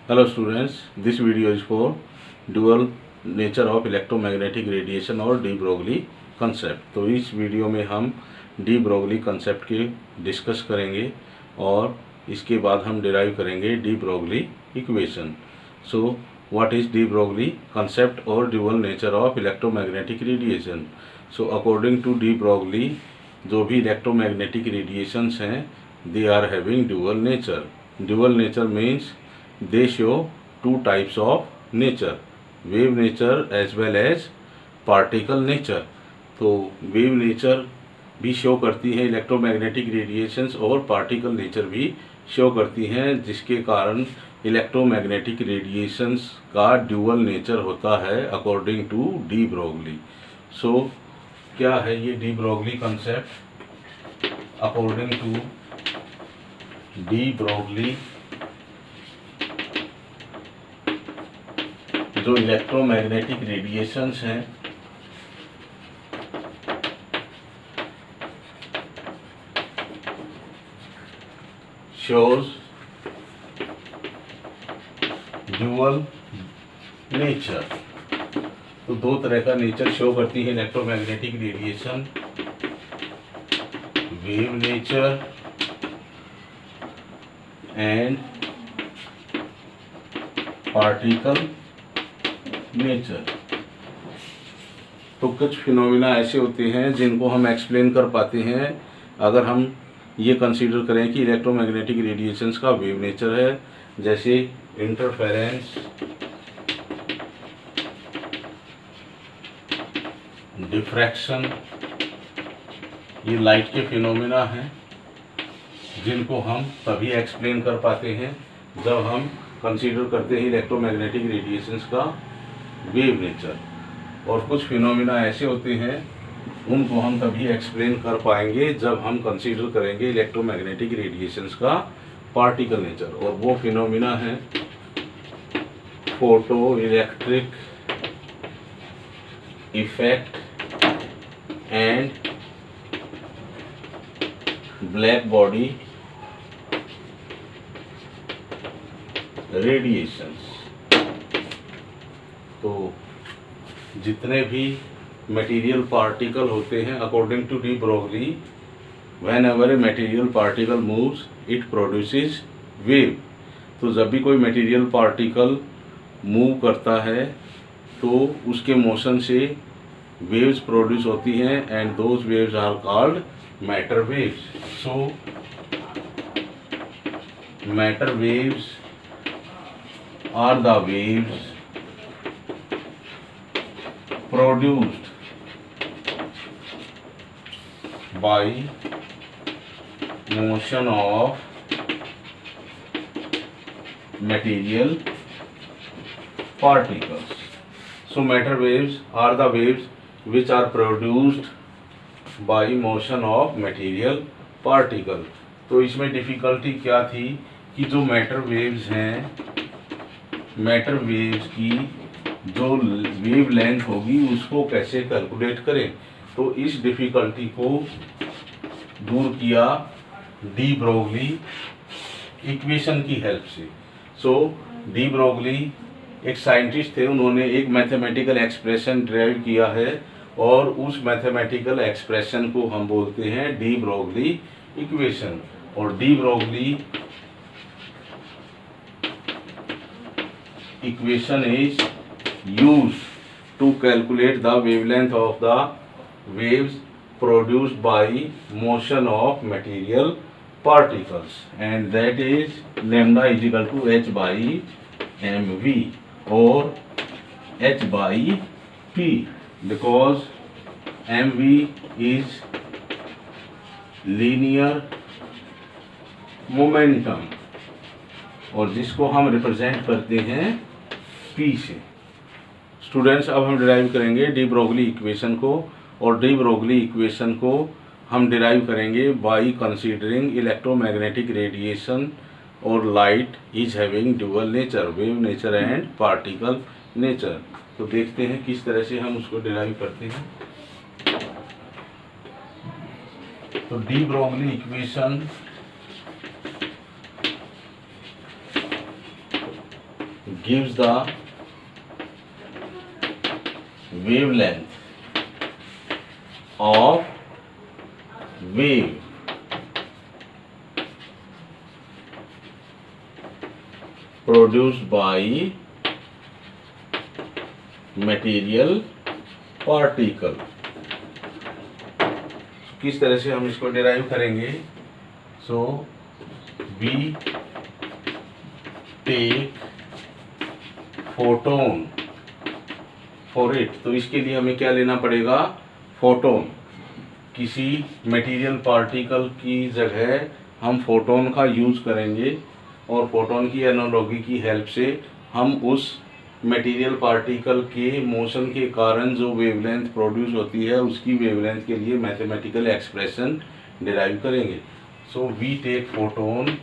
Hello students, this video is for dual nature of electromagnetic radiation और de Broglie concept. तो इस video में हम डी ब्रोगली कंसेप्ट के डिस्कस करेंगे और इसके बाद हम डिराइव करेंगे de Broglie equation. So what is de Broglie concept और dual nature of electromagnetic radiation. So according to de Broglie जो भी इलेक्ट्रोमैग्नेटिक रेडिएशंस हैं they are having dual nature. Dual nature means they show two types of nature, wave nature as well as particle nature। तो wave nature भी show करती है electromagnetic radiations और particle nature भी show करती हैं, जिसके कारण इलेक्ट्रोमैग्नेटिक रेडिएशंस का ड्यूअल नेचर होता है according to de Broglie. So क्या है ये de Broglie concept? According to de Broglie जो इलेक्ट्रोमैग्नेटिक रेडिएशंस हैं शोज ड्यूअल नेचर। तो दो तरह का नेचर शो करती है electromagnetic radiation, wave nature and particle nature. तो कुछ फिनोमिना ऐसे होते हैं जिनको हम एक्सप्लेन कर पाते हैं अगर हम ये कंसीडर करें कि इलेक्ट्रोमैग्नेटिक रेडिएशंस का वेव नेचर है, जैसे इंटरफेरेंस, डिफ्रैक्शन। ये लाइट के फिनोमिना हैं जिनको हम तभी एक्सप्लेन कर पाते हैं जब हम कंसीडर करते हैं इलेक्ट्रोमैग्नेटिक रेडिएशंस का वेव नेचर। और कुछ फिनोमिना ऐसे होते हैं उनको हम तभी एक्सप्लेन कर पाएंगे जब हम कंसीडर करेंगे इलेक्ट्रोमैग्नेटिक रेडिएशंस का पार्टिकल नेचर। और वो फिनोमिना है photo electric effect and black body radiations. तो जितने भी मटेरियल पार्टिकल होते हैं according to de Broglie, whenever a material particle moves it produces wave. तो जब भी कोई मटेरियल पार्टिकल मूव करता है तो उसके मोशन से वेव्स प्रोड्यूस होती हैं and those waves are called matter waves. So matter waves are the waves produced by motion of material particles. So matter waves are the waves which are produced by motion of material particle। तो इसमें difficulty क्या थी कि जो matter waves हैं, matter waves की जो wave length होगी उसको कैसे कैलकुलेट करें। तो इस डिफ़िकल्टी को दूर किया डी ब्रोगली इक्वेशन की हेल्प से। सो डी ब्रोगली एक साइंटिस्ट थे, उन्होंने एक मैथमेटिकल एक्सप्रेशन ड्राइव किया है और उस मैथमेटिकल एक्सप्रेशन को हम बोलते हैं डी ब्रोगली इक्वेशन। और de Broglie equation is used to calculate the wavelength of the waves produced by motion of material particles, and that is lambda is equal to h by mv or h by p, because mv is linear momentum और जिसको हम represent करते हैं p से। Students, अब हम derive करेंगे de Broglie equation को, और डी ब्रोगली इक्वेशन को हम डिराइव करेंगे बाय कंसीडरिंग इलेक्ट्रोमैग्नेटिक रेडिएशन और light is having dual nature, wave nature and particle nature. तो देखते हैं किस तरह से हम उसको डिराइव करते हैं। तो D Broglie equation gives the wavelength of wave produced by material particle। किस तरह से हम इसको डिराइव करेंगे? So we take photon for it. तो इसके लिए हमें क्या लेना पड़ेगा? फोटोन। किसी मटेरियल पार्टिकल की जगह हम फोटोन का यूज करेंगे और फोटोन की एनालॉजी की हेल्प से हम उस मटेरियल पार्टिकल के मोशन के कारण जो वेवलेंथ प्रोड्यूस होती है उसकी वेवलेंथ के लिए मैथमेटिकल एक्सप्रेशन डिराइव करेंगे। So we take photon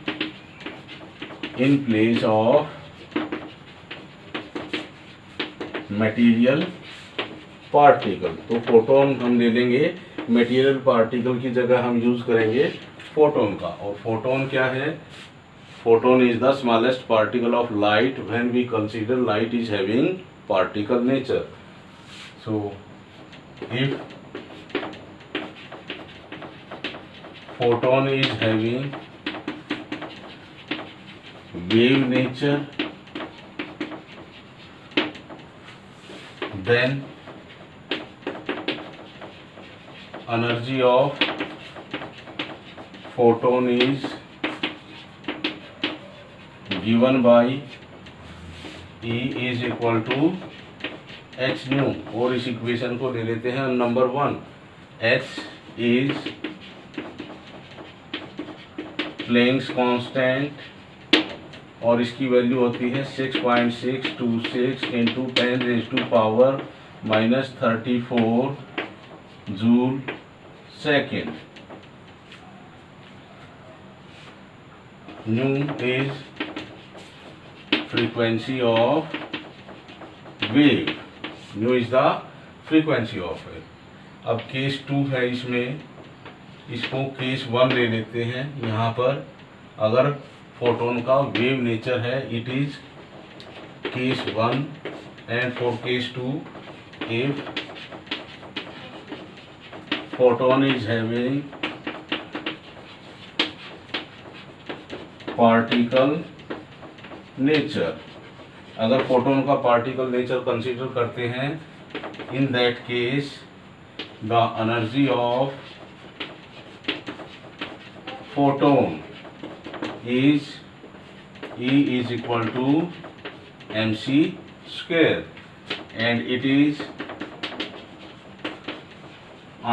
in place of material particle. तो फोटोन हम ले लेंगे, मटेरियल पार्टिकल की जगह हम यूज करेंगे फोटोन का। और फोटोन क्या है? Photon is the smallest particle of light when we consider light is having particle nature. So if photon is having wave nature, then energy of photon is given by E is equal to h nu। और इस equation को ले लेते हैं number 1। h is Planck's constant और इसकी value होती है 6.626 into 10⁻⁻34 joule second. New is frequency of wave. New is the frequency of wave. अब केस 2 है, इसमें इसको केस 1 ले लेते हैं। यहाँ पर अगर फोटोन का वेव नेचर है it is case 1 and for case 2 if photon is having particle nature. अगर फोटोन का पार्टिकल नेचर कंसीडर करते हैं, in that case the energy of photon is E is equal to mc square and it is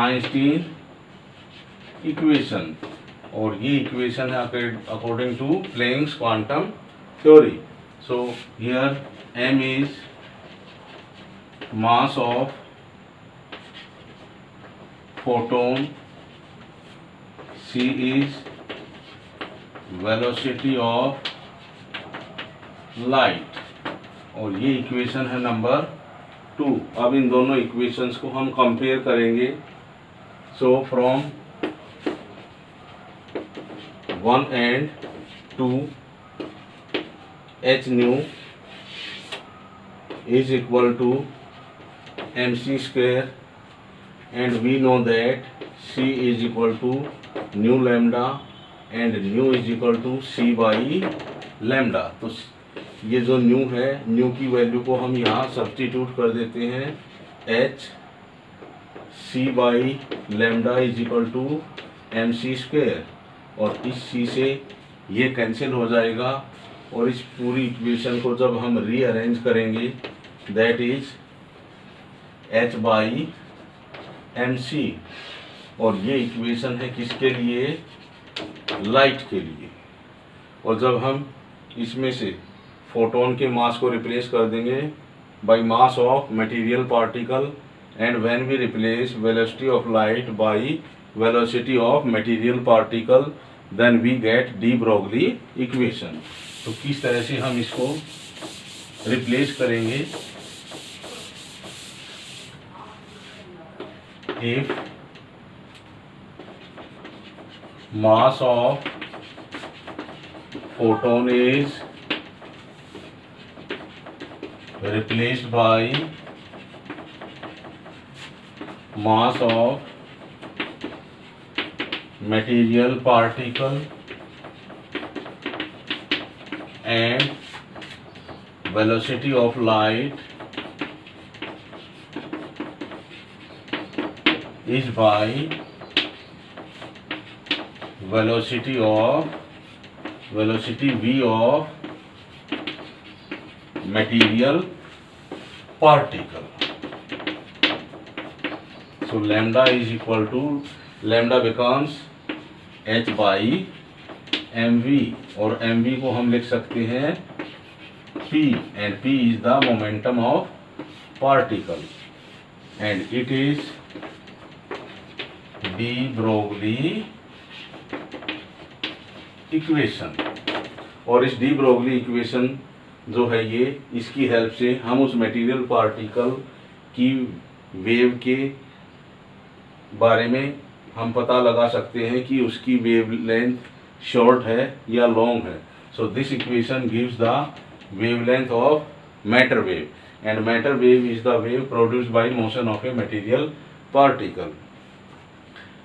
Einstein equation. और ये equation है according to Planck's quantum theory. So here m is mass of photon, c is velocity of light. और ये equation है number 2। अब इन दोनों equations को हम कंपेयर करेंगे। So from 1 and 2 h nu is equal to mc square and we know that c is equal to nu lambda and nu is equal to c by lambda. तो ये जो new है, new की value को हम यहाँ substitute कर देते हैं। H c by lambda is equal to m c square और इस सी से ये कैंसिल हो जाएगा और इस पूरी इक्वेशन को जब हम रीअरेंज करेंगे that is h by m c. और ये इक्वेशन है किसके लिए? लाइट के लिए। और जब हम इसमें से फोटोन के मास को रिप्लेस कर देंगे by mass of material particle and when we replace velocity of light by velocity of material particle then we get de Broglie equation. तो किस तरह से हम इसको रिप्लेस करेंगे? If mass of photon is replaced by mass of material particle and velocity of light is by velocity v of material particle. So lambda is equal to, lambda becomes h by mv, और mv को हम लिख सकते हैं p, and p is the momentum of particle, and it is de Broglie equation. और इस D Broglie equation जो है ये, इसकी हेल्प से हम उस मटेरियल पार्टिकल की वेव के बारे में हम पता लगा सकते हैं कि उसकी वेव लेंथ शॉर्ट है या लॉन्ग है. So this equation gives the wavelength of matter wave, and matter wave is the wave produced by motion of a material particle.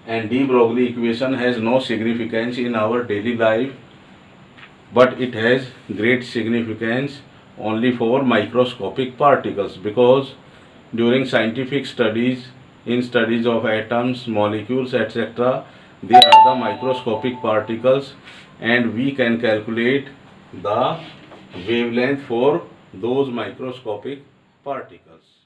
And de Broglie equation has no significance in our daily life, but it has great significance only for microscopic particles, because during scientific studies, in studies of atoms, molecules, etc., they are the microscopic particles, and we can calculate the wavelength for those microscopic particles.